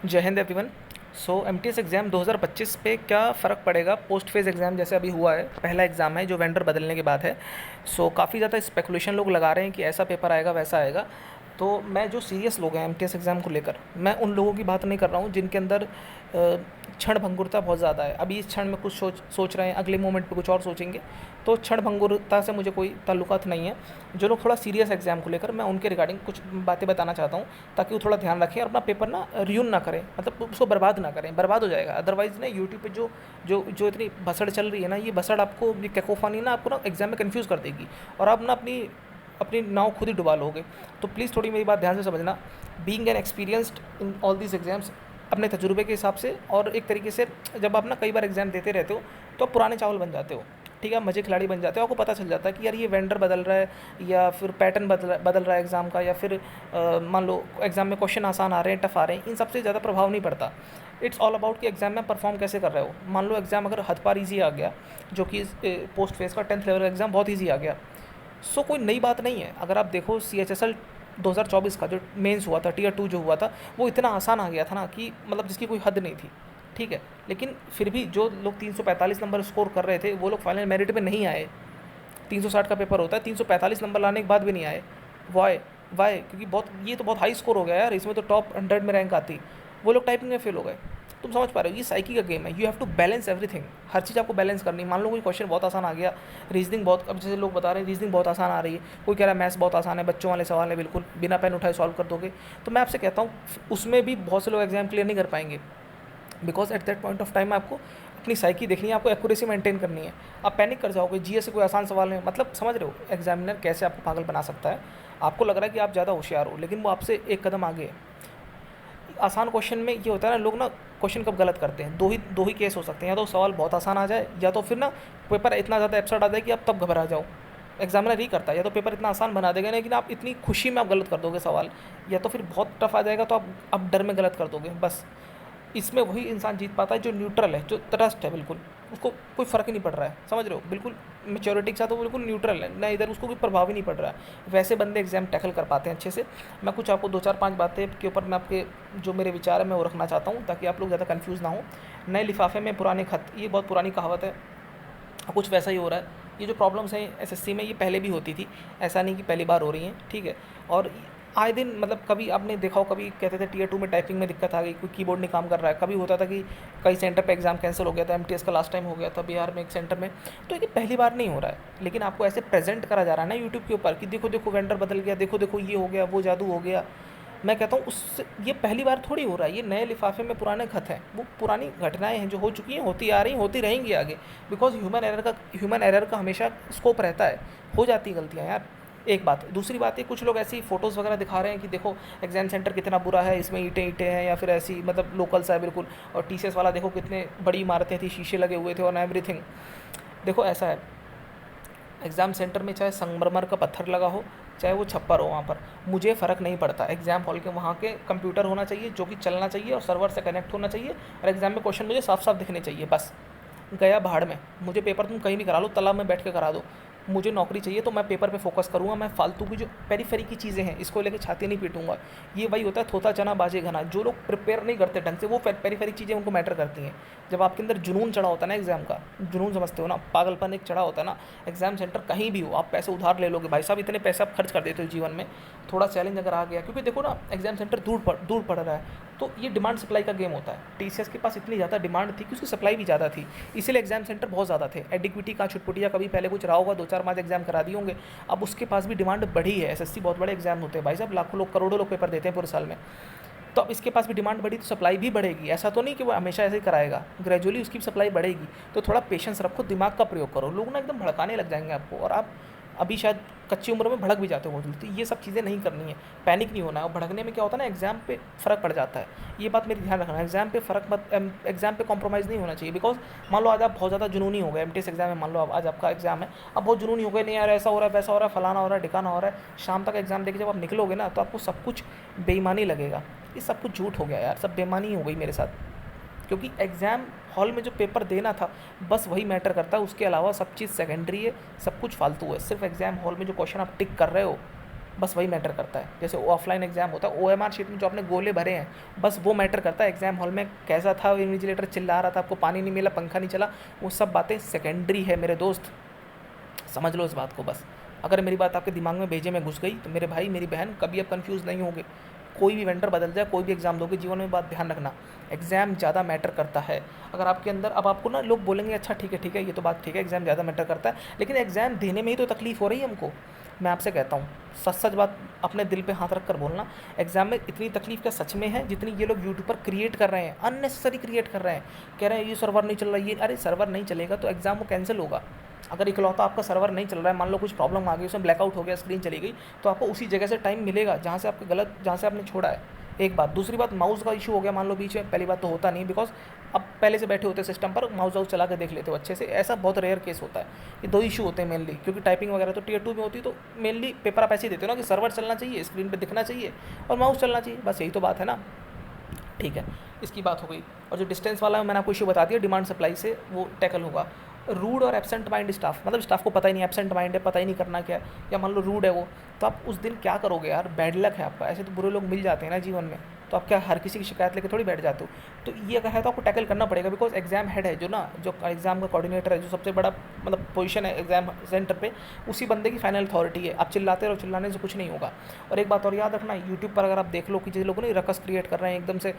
जय हिंद एवरीवन। सो MTS exam 2025 पे क्या फ़र्क पड़ेगा पोस्ट फेज़ एग्ज़ाम जैसे अभी हुआ है, पहला एग्ज़ाम है जो वेंडर बदलने के बाद है। सो काफ़ी ज़्यादा स्पेकुलेशन लोग लगा रहे हैं कि ऐसा पेपर आएगा वैसा आएगा। तो मैं जो सीरियस लोग हैं एमटीएस एग्ज़ाम को लेकर, मैं उन लोगों की बात नहीं कर रहा हूँ जिनके अंदर क्षण भंगुरता बहुत ज़्यादा है। अभी इस क्षण में कुछ सोच रहे हैं, अगले मोमेंट पे कुछ और सोचेंगे। तो क्षण भंगुरता से मुझे कोई ताल्लुकात नहीं है। जो लोग थोड़ा सीरियस एग्ज़ाम को लेकर, मैं उनके रिगार्डिंग कुछ बातें बताना चाहता हूँ ताकि वो थोड़ा ध्यान रखें और अपना पेपर ना रियून ना करें, मतलब उसको बर्बाद ना करें, बर्बाद हो जाएगा। अदरवाइज़ ना यूट्यूब पे जो जो जो इतनी भसड़ चल रही है ना, ये भसड़ आपको, ये कैकोफनी ना आपको ना एग्ज़ाम में कन्फ्यूज़ कर देगी और आप ना अपनी अपनी नाव खुद ही डुबा लोगे। तो प्लीज़ थोड़ी मेरी बात ध्यान से समझना। Being an experienced in all these exams, अपने तजुर्बे के हिसाब से, और एक तरीके से जब आप ना कई बार एग्ज़ाम देते रहते हो तो आप पुराने चावल बन जाते हो। ठीक है, मज़े खिलाड़ी बन जाते हो। आपको पता चल जाता है कि यार ये वेंडर बदल रहा है, या फिर पैटर्न बदल रहा है एग्ज़ाम का, या फिर मान लो एग्ज़ाम में क्वेश्चन आसान आ रहे हैं, टफ आ रहे हैं, इन सबसे ज़्यादा प्रभाव नहीं पड़ता। इट्स ऑल अबाउट कि एग्ज़ाम में परफॉर्म कैसे कर रहे हो। मान लो एग्ज़ाम अगर हद पार ईजी आ गया, जो कि पोस्ट फेज़ का 10th लेवल का एग्ज़ाम बहुत ईजी आ गया, सो कोई नई बात नहीं है। अगर आप देखो CHSL 2024 का जो मेंस हुआ था, टियर 2 जो हुआ था, वो इतना आसान आ गया था ना कि मतलब जिसकी कोई हद नहीं थी। ठीक है, लेकिन फिर भी जो लोग 345 नंबर स्कोर कर रहे थे वो लोग फाइनल मेरिट में नहीं आए। 360 का पेपर होता है, 345 नंबर लाने के बाद भी नहीं आए। वाई? वाई? क्योंकि बहुत, ये तो बहुत हाई स्कोर हो गया यार, इसमें तो टॉप 100 में रैंक आती। वो लोग टाइपिंग में फेल हो गए। तुम समझ पा रहे हो, ये साइकी का गेम है। You have to balance everything. हर चीज़ आपको बैलेंस करनी है। मान लो कोई क्वेश्चन बहुत आसान आ गया, रीजनिंग बहुत, अब जैसे लोग बता रहे हैं रीजनिंग बहुत आसान आ रही है, कोई कह रहा है मैथ्स बहुत आसान है, बच्चों वाले सवाल है, बिल्कुल बिना पेन उठाए सॉल्व कर दोगे। तो मैं आपसे कहता हूँ उसमें भी बहुत से लोग एग्जाम क्लियर नहीं कर पाएंगे, because at that point of time आपको अपनी साइकी देखनी है, आपको एक्यूरेसी मेंटेन करनी है। आप पैनिक कर जाओगे, जीएस से कोई आसान सवाल है, मतलब समझ रहे हो एग्जामिनर कैसे आपको पागल बना सकता है। आपको लग रहा है कि आप ज़्यादा होशियार हो, लेकिन वो आपसे एक कदम आगे है। आसान क्वेश्चन में ये होता है ना, लोग ना क्वेश्चन कब गलत करते हैं, दो ही केस हो सकते हैं। या तो सवाल बहुत आसान आ जाए, या तो फिर ना पेपर इतना ज़्यादा एब्सर्ड आ जाए कि आप तब घबरा जाओ। एग्जामिनर ही करता है, या तो पेपर इतना आसान बना देगा लेकिन आप इतनी खुशी में आप गलत कर दोगे सवाल, या तो फिर बहुत टफ आ जाएगा तो आप डर में गलत कर दोगे। बस इसमें वही इंसान जीत पाता है जो न्यूट्रल है, जो तटस्थ है, बिल्कुल उसको कोई फ़र्क ही नहीं पड़ रहा है। समझ रहे हो, बिल्कुल मेच्योरिटी के साथ वो बिल्कुल न्यूट्रल है ना, इधर उसको कोई प्रभाव ही नहीं पड़ रहा है। वैसे बंदे एग्जाम टैकल कर पाते हैं अच्छे से। मैं कुछ आपको 2 4 5 बातें के ऊपर मैं आपके जो मेरे विचार है मैं वो रखना चाहता हूँ ताकि आप लोग ज़्यादा कन्फ्यूज़ ना हो। नए लिफाफे में पुराने खत, ये बहुत पुरानी कहावत है, कुछ वैसा ही हो रहा है। ये जो प्रॉब्लम्स हैं एसएससी में, ये पहले भी होती थी, ऐसा नहीं कि पहली बार हो रही हैं। ठीक है, और आए दिन, मतलब कभी आपने देखा हो, कभी कहते थे टियर 2 में टाइपिंग में दिक्कत आ गई, कोई कीबोर्ड नहीं काम कर रहा है, कभी होता था कि कई सेंटर पे एग्ज़ाम कैंसिल हो गया था। एमटीएस का लास्ट टाइम हो गया था बिहार में एक सेंटर में। तो ये पहली बार नहीं हो रहा है, लेकिन आपको ऐसे प्रेजेंट करा जा रहा है ना यूट्यूब के ऊपर कि देखो देखो वेंडर बदल गया, देखो देखो ये हो गया, वो जादू हो गया। मैं कहता हूँ उससे ये पहली बार थोड़ी हो रहा है, ये नए लिफाफे में पुराने खत हैं। वो पुरानी घटनाएं हैं जो हो चुकी हैं, होती आ रही, होती रहेंगी आगे, बिकॉज ह्यूमन एरर का हमेशा स्कोप रहता है। हो जाती है गलतियाँ यार, एक बात। दूसरी बात है, कुछ लोग ऐसी फ़ोटोज़ वगैरह दिखा रहे हैं कि देखो एग्जाम सेंटर कितना बुरा है, इसमें ईंटें ईंटें हैं, या फिर ऐसी मतलब लोकल सा है बिल्कुल। और टीसीएस वाला देखो कितने बड़ी इमारतें थी, शीशे लगे हुए थे और एवरीथिंग। देखो ऐसा है, एग्ज़ाम सेंटर में चाहे संगमरमर का पत्थर लगा हो, चाहे वो छप्पर हो, वहाँ पर मुझे फ़र्क नहीं पड़ता। एग्ज़ाम हॉल के वहाँ के कंप्यूटर होना चाहिए जो कि चलना चाहिए और सर्वर से कनेक्ट होना चाहिए, और एग्ज़ाम में क्वेश्चन मुझे साफ साफ दिखने चाहिए। बस गया भाड़ में, मुझे पेपर तुम कहीं भी करा लो, तालाब में बैठ के करा दो, मुझे नौकरी चाहिए तो मैं पेपर पे फोकस करूँगा। मैं फालतू की जो पेरीफेरी की चीज़ें हैं इसको लेके छाती नहीं पीटूंगा। ये वही होता है थोथा चना बाजे घना, जो लोग प्रिपेयर नहीं करते ढंग से, वो पेरीफेरी चीज़ें उनको मैटर करती हैं। जब आपके अंदर जुनून चढ़ा होता है ना एग्ज़ाम का, जुनून समझते हो ना, पागलपन एक चढ़ा होता है ना, एग्ज़ाम सेंटर कहीं भी हो, आप पैसे उधार ले लोगे भाई साहब, इतने पैसे आप खर्च कर देते हो जीवन में। थोड़ा चैलेंज अगर आ गया, क्योंकि देखो ना एग्ज़ाम सेंटर दूर पड़ रहा है, तो ये डिमांड सप्लाई का गेम होता है। टीसीएस के पास इतनी ज़्यादा डिमांड थी कि उसकी सप्लाई भी ज़्यादा थी, इसीलिए एग्जाम सेंटर बहुत ज़्यादा थे। एडिक्विटी का छुटपुटिया कभी पहले कुछ रहा होगा, 2 4 5 एग्जाम करा दिए होंगे। अब उसके पास भी डिमांड बढ़ी है। एसएससी बहुत बड़े एग्जाम होते हैं भाई साहब, लाखों लोग, करोड़ों लोग पेपर देते हैं पूरे साल में। तो अब इसके पास भी डिमांड बढ़ी तो सप्लाई भी बढ़ेगी। ऐसा तो नहीं कि वो हमेशा ऐसे ही कराएगा, ग्रेजुअली उसकी सप्लाई बढ़ेगी। तो थोड़ा पेशेंस रखो, दिमाग का प्रयोग करो। लोग ना एकदम भड़काने लग जाएंगे आपको, और आप अभी शायद कच्ची उम्र में भड़क भी जाते हो बहुत। तो ये सब चीज़ें नहीं करनी है, पैनिक नहीं होना है। और भड़कने में क्या होता है ना, एग्जाम पे फ़र्क पड़ जाता है। ये बात मेरी ध्यान रखना, एग्जाम पे फ़र्क मत, एग्जाम पे कॉम्प्रोमाइज़ नहीं होना चाहिए। बिकॉज मान लो आज आप बहुत ज़्यादा जुनूनी हो गए, एमटीएस एग्जाम है, मान लो आज आपका एग्जाम है, अब बहुत जुनूनी हो गए, नहीं यार ऐसा हो रहा है, वैसा हो रहा है, फलाना हो रहा है, ठिकाना हो रहा है। शाम तक एग्जाम देके जब आप निकलोगे ना, तो आपको सब कुछ बेईमानी लगेगा। ये सब कुछ झूठ हो गया यार, सब बेईमानी हो गई मेरे साथ। क्योंकि एग्ज़ाम हॉल में जो पेपर देना था बस वही मैटर करता है, उसके अलावा सब चीज़ सेकेंडरी है, सब कुछ फालतू है। सिर्फ एग्ज़ाम हॉल में जो क्वेश्चन आप टिक कर रहे हो बस वही मैटर करता है। जैसे ऑफलाइन एग्जाम होता है, OMR शीट में जो आपने गोले भरे हैं बस वो मैटर करता है। एग्जाम हॉल में कैसा था, इन्विजिलेटर चिल्ला रहा था, आपको पानी नहीं मिला, पंखा नहीं चला, वो सब बातें सेकेंडरी है मेरे दोस्त, समझ लो इस बात को बस। अगर मेरी बात आपके दिमाग में भेजे में घुस गई तो मेरे भाई मेरी बहन कभी अब कंफ्यूज नहीं होगे। कोई भी वेंडर बदल जाए, कोई भी एग्ज़ाम दोगे जीवन में, बात ध्यान रखना, एग्ज़ाम ज़्यादा मैटर करता है। अगर आपके अंदर, अब आपको ना लोग बोलेंगे अच्छा ठीक है ये तो बात ठीक है, एग्ज़ाम ज़्यादा मैटर करता है, लेकिन एग्ज़ाम देने में ही तो तकलीफ़ हो रही है हमको। मैं आपसे कहता हूँ सच सच बात अपने दिल पे हाथ रख कर बोलना, एग्ज़ाम में इतनी तकलीफ़ क्या सच में है जितनी ये लोग यूट्यूब पर क्रिएट कर रहे हैं, अननेसेसरी क्रिएट कर रहे हैं। कह रहे हैं ये सर्वर नहीं चल रहा, ये अरे सर्वर नहीं चलेगा तो एग्ज़ाम वो कैंसिल होगा। अगर इकलौता आपका सर्वर नहीं चल रहा है, मान लो कुछ प्रॉब्लम आ गई, उसमें ब्लैकआउट हो गया, स्क्रीन चली गई, तो आपको उसी जगह से टाइम मिलेगा जहाँ से आपके गलत, जहाँ से आपने छोड़ा है। एक बात, दूसरी बात, माउस का इशू हो गया मान लो बीच में, पहली बात तो होता नहीं, बिकॉज अब पहले से बैठे होते सिस्टम पर, माउस वाउस चला के देख लेते हो अच्छे से, ऐसा बहुत रेयर केस होता है। ये दो इशू होते हैं मेनली, क्योंकि टाइपिंग वगैरह तो टियर 2 में होती है, तो मेनली पेपर आप ऐसे ही देते हो ना कि सर्वर चलना चाहिए, स्क्रीन पर दिखना चाहिए और माउस चलना चाहिए, बस यही तो बात है ना। ठीक है, इसकी बात हो गई। और जो डिस्टेंस वाला है मैंने आपको इशू बता दिया, डिमांड सप्लाई से वो टैकल होगा। रूड और एब्सेंट माइंड स्टाफ, मतलब स्टाफ को पता ही नहीं एब्सेंट माइंड है, पता ही नहीं करना क्या है, या मान लो रूड है वो, तो आप उस दिन क्या करोगे यार, बैड लक है आपका। ऐसे तो बुरे लोग मिल जाते हैं ना जीवन में, तो आप क्या हर किसी की शिकायत लेके थोड़ी बैठ जाते हो। तो ये अगर है तो आपको टैकल करना पड़ेगा, बिकॉज एग्जाम हेड है जो ना, जो एग्जाम का कोऑर्डिनेटर है, जो सबसे बड़ा मतलब पोजीशन है एग्जाम सेंटर पे, उसी बंदे की फाइनल अथॉरिटी है। आप चिल्लाते रहो, चिल्लाने से कुछ नहीं होगा। और एक बात और याद रखना, यूट्यूब पर अगर आप देख लो कि जो लोग नहीं रकस क्रिएट कर रहे हैं, एकदम से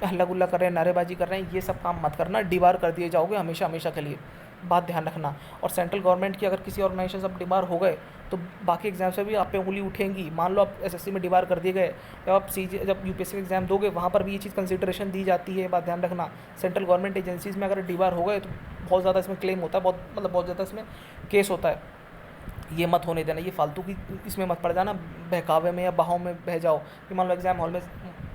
हल्ला गुल्ला कर रहे हैं, नारेबाजी कर रहे हैं, ये सब काम मत करना, डिबार कर दिए जाओगे हमेशा हमेशा के लिए, बात ध्यान रखना। और सेंट्रल गवर्नमेंट की अगर किसी ऑर्गेनाइजेशन से आप डिबार हो गए तो बाकी एग्जाम से भी आप पे उंगली उठेंगी। मान लो आप एसएससी में डिबार कर दिए गए, जब आप जब यूपीएससी एग्जाम दोगे वहाँ पर भी ये चीज़ कंसिडरेशन दी जाती है, बात ध्यान रखना। सेंट्रल गवर्नमेंट एजेंसीज़ में अगर डिबार हो गए तो बहुत ज़्यादा इसमें क्लेम होता है, बहुत ज़्यादा इसमें केस होता है। ये मत होने देना, ये फालतू की इसमें मत पड़ जाना, बहकावे में या बहाव में बह जाओ कि मान लो एग्जाम हॉल में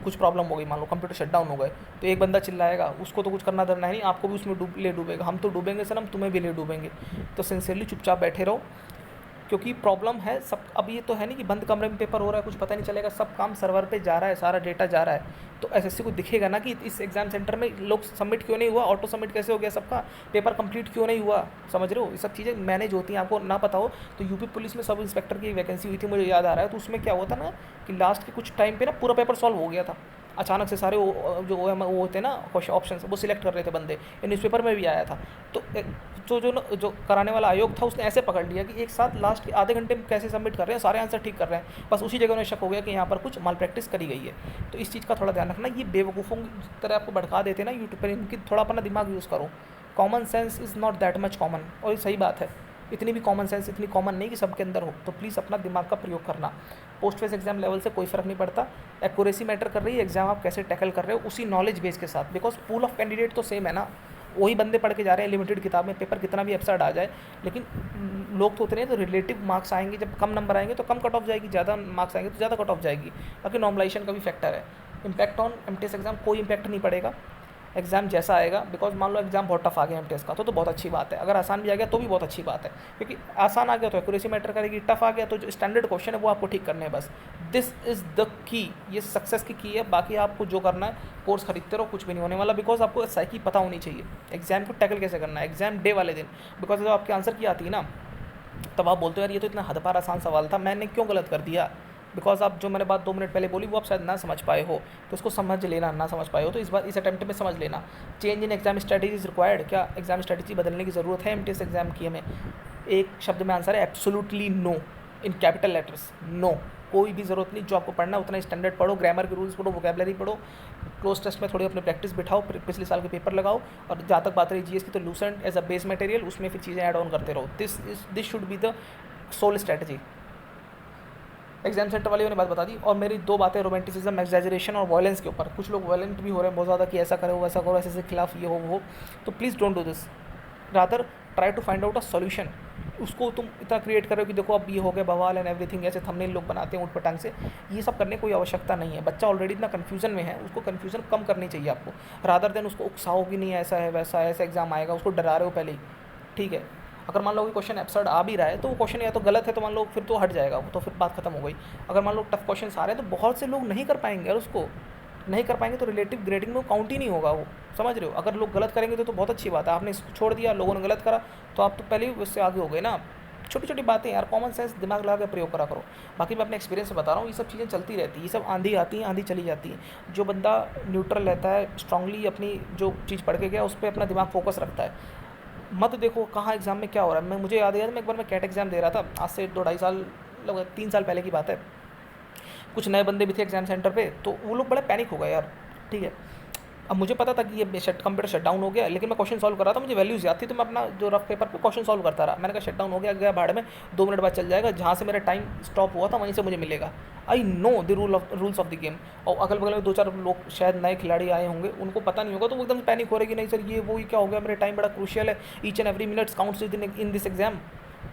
कुछ प्रॉब्लम हो गई, मान लो कंप्यूटर शट डाउन हो गए, तो एक बंदा चिल्लाएगा, उसको तो कुछ करना धरना है नहीं, आपको भी उसमें डूबेगा, हम तो डूबेंगे सर, हम तुम्हें भी ले डूबेंगे। तो सिंसियरली चुपचाप बैठे रहो, क्योंकि प्रॉब्लम है सब। अब ये तो है नहीं कि बंद कमरे में पेपर हो रहा है, कुछ पता नहीं चलेगा, सब काम सर्वर पे जा रहा है, सारा डेटा जा रहा है, तो एसएससी को दिखेगा ना कि इस एग्जाम सेंटर में लोग सबमिट क्यों नहीं हुआ, ऑटो सबमिट कैसे हो गया सबका, पेपर कंप्लीट क्यों नहीं हुआ, समझ रहे हो। ये सब चीज़ें मैनेज होती हैं, आपको ना पता हो तो यूपी पुलिस में सब इंस्पेक्टर की वैकेंसी हुई थी, मुझे याद आ रहा है, तो उसमें क्या हुआ था ना कि लास्ट के कुछ टाइम पे ना पूरा पेपर सॉल्व हो गया था, अचानक से सारे जो वो होते हैं ना क्वेश्चन ऑप्शन, वो सिलेक्ट कर रहे थे बंदे, ये न्यूज़पेपर में भी आया था। तो जो कराने वाला आयोग था उसने ऐसे पकड़ लिया कि एक साथ लास्ट के आधे घंटे में कैसे सबमिट कर रहे हैं, सारे आंसर ठीक कर रहे हैं, बस उसी जगह उन्हें शक हो गया कि यहाँ पर कुछ माल प्रैक्टिस करी गई है। तो इस चीज़ का थोड़ा ध्यान रखना, ये बेवकूफ़ों की तरह आपको भड़का देते हैं ना यूट्यूब पर, इनकी थोड़ा अपना दिमाग यूज़ करो। Common sense is not that much common, और ये सही बात है, इतनी भी कॉमन सेंस इतनी कॉमन नहीं कि सबके अंदर हो, तो प्लीज़ अपना दिमाग का प्रयोग करना। पोस्ट फेस एग्जाम लेवल से कोई फ़र्क नहीं पड़ता, एक्यूरेसी मैटर कर रही है, एग्जाम आप कैसे टैकल कर रहे हो उसी नॉलेज बेस के साथ, बिकॉज पूल ऑफ कैंडिडेट तो सेम है ना, वही बंदे पढ़ के जा रहे हैं लिमिटेड किताब में, पेपर कितना भी एब्सर्ड आ जाए, लेकिन लोग तो उतने, तो रिलेटिव मार्क्स आएंगे, जब कम नंबर आएंगे तो कम कट ऑफ जाएगी, ज़्यादा मार्क्स आएंगे तो ज़्यादा कट ऑफ जाएगी, बाकी नॉर्मलाइजेशन का भी फैक्टर है। इम्पैक्ट ऑन एमटीएस एग्जाम कोई इम्पैक्ट नहीं पड़ेगा, एग्जाम जैसा आएगा, बिकॉज मान लो एग्जाम बहुत टफ आ गया एमटीएस का तो बहुत अच्छी बात है, अगर आसान भी आ गया तो भी बहुत अच्छी बात है, क्योंकि आसान आ गया तो एक्यूरेसी मैटर करेगी, टफ आ गया तो जो स्टैंडर्ड क्वेश्चन है वो आपको ठीक करने हैं बस। दिस इज़ द की, ये सक्सेस की है। बाकी आपको जो करना है कोर्स खरीदते रहो, कुछ भी नहीं होने वाला, बिकॉज आपको साइकी पता होनी चाहिए एग्जाम को टैकल कैसे करना है एग्जाम डे वाले दिन, बिकॉज जब आपके आंसर की आती है ना तब आप बोलते हो यार ये तो इतना हद पार आसान सवाल था, मैंने क्यों गलत कर दिया, बिकॉज आप जो मैंने बात 2 मिनट पहले बोली वो आप शायद ना समझ पाए हो, तो उसको समझ लेना, ना समझ पाए हो तो इस बार इस अटेम्प्ट में समझ लेना। Change in exam strategy is required, क्या एग्जाम स्ट्रेटजी बदलने की ज़रूरत है एमटीएस एग्जाम की हमें? एक शब्द में आंसर है absolutely no, in capital letters, no, कोई भी ज़रूरत नहीं। जो आपको पढ़ना है उतना स्टैंडर्ड पढ़ो, ग्रामर के रूल्स पढ़ो, वोकेबलरी पढ़ो, क्लोज टेस्ट में थोड़ी अपनी प्रैक्टिस बिठाओ, पिछले साल के पेपर लगाओ, और जहाँ तक बात रही जीएस की तो Lucent as a base material, उसमें फिर चीज़ें ऐड ऑन करते रहो। This should be the sole strategy. Exam centre वाले ने बात बता दी। और मेरी 2 बातें रोमांटिसिज्म, एक्सैजरेशन और वायलेंस के ऊपर, कुछ लोग वायलेंट भी हो रहे हैं बहुत ज़्यादा कि ऐसा करो वैसा करो, ऐसे खिलाफ ये हो वो, तो please don't do this, rather try to find out a solution. उसको तुम इतना क्रिएट करो कि देखो अब ये हो गया बवाल एंड एवरीथिंग, ऐसे थंबनेल लोग बनाते हैं उठपटांग से, ये सब करने की कोई आवश्यकता नहीं है। बच्चा ऑलरेडी इतना कन्फ्यूजन में है, उसको कन्फ्यूजन कम करनी चाहिए आपको, रादर देन उसको उकसाओ कि नहीं ऐसा है वैसा है, ऐसा एग्जाम आएगा, उसको डरा रहे हो पहले ही, ठीक है। अगर मान लो कि क्वेश्चन एब्सर्ड आ भी रहा है तो वो क्वेश्चन या तो गलत है, तो मान लो फिर तो हट जाएगा वो, तो फिर बात खत्म हो गई। अगर मान लो टफ क्वेश्चन आ रहे हैं तो बहुत से लोग नहीं कर पाएंगे, और उसको नहीं कर पाएंगे तो रिलेटिव ग्रेडिंग में काउंट ही नहीं होगा वो, समझ रहे हो। अगर लोग गलत करेंगे तो बहुत अच्छी बात है, आपने इसको छोड़ दिया, लोगों ने गलत करा तो आप तो पहले ही उससे आगे हो गए ना। छोटी छोटी बातें यार, कॉमन सेंस दिमाग लगा के प्रयोग करा करो। बाकी मैं अपने एक्सपीरियंस से बता रहा हूँ, ये सब चीज़ें चलती रहती है, ये सब आंधी आती है, आंधी चली जाती है। जो बंदा न्यूट्रल रहता है, स्ट्रांगली अपनी जो चीज़ पढ़ के गया उस पर अपना दिमाग फोकस रखता है, मत देखो कहाँ एग्ज़ाम में क्या हो रहा है। मुझे याद है, मैं एक बार मैं कैट एग्ज़ाम दे रहा था, आज से 2-2.5 साल, लगभग 3 साल पहले की बात है। कुछ नए बंदे भी थे एग्ज़ाम सेंटर पे, तो वो लोग बड़े पैनिक हो गए यार, ठीक है। अब मुझे पता था कि ये कंप्यूटर शट डाउन हो गया, लेकिन मैं क्वेश्चन सॉल्व कर रहा था, मुझे वैल्यूज़ याद थी, तो मैं अपना जो रफ पेपर पे क्वेश्चन सॉल्व करता रहा। मैंने कहा शट डाउन हो गया, गया भाड़ में, 2 मिनट बाद चल जाएगा, जहाँ से मेरा टाइम स्टॉप हुआ था वहीं से मुझे मिलेगा। I know the rules of the game. और अगल बगल में 2-4 लोग शायद नए खिलाड़ी आए होंगे, उनको पता नहीं होगा, तो वो एकदम पैनिक हो रहे कि नहीं सर ये वो ही क्या हो गया, मेरा टाइम बड़ा क्रूशियल है, each and every minutes counts in this exam.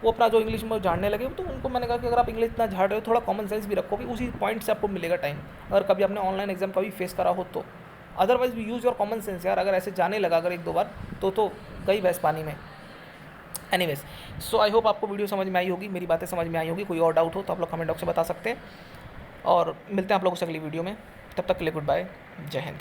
वो अपना जो इंग्लिश में झाड़ने लगे, तो उनको मैंने कहा कि अगर आप इंग्लिश इतना झाड़ रहे हो, थोड़ा कॉमन सेंस भी रखो, भी उसी पॉइंट से आपको मिलेगा टाइम, अगर कभी आपने ऑनलाइन एग्जाम कभी फेस करा हो तो। अदरवाइज भी यूज़ योर कॉमन सेंस यार, अगर ऐसे जाने लगा अगर 1-2 बार तो गई भैंस पानी में। एनीवेज, सो आई होप आपको वीडियो समझ में आई होगी, मेरी बातें समझ में आई होगी। कोई और डाउट हो तो आप लोग कमेंट बॉक्स में बता सकते हैं, और मिलते हैं आप लोगों से अगली वीडियो में। तब तक के लिए गुड बाय, जय हिंद।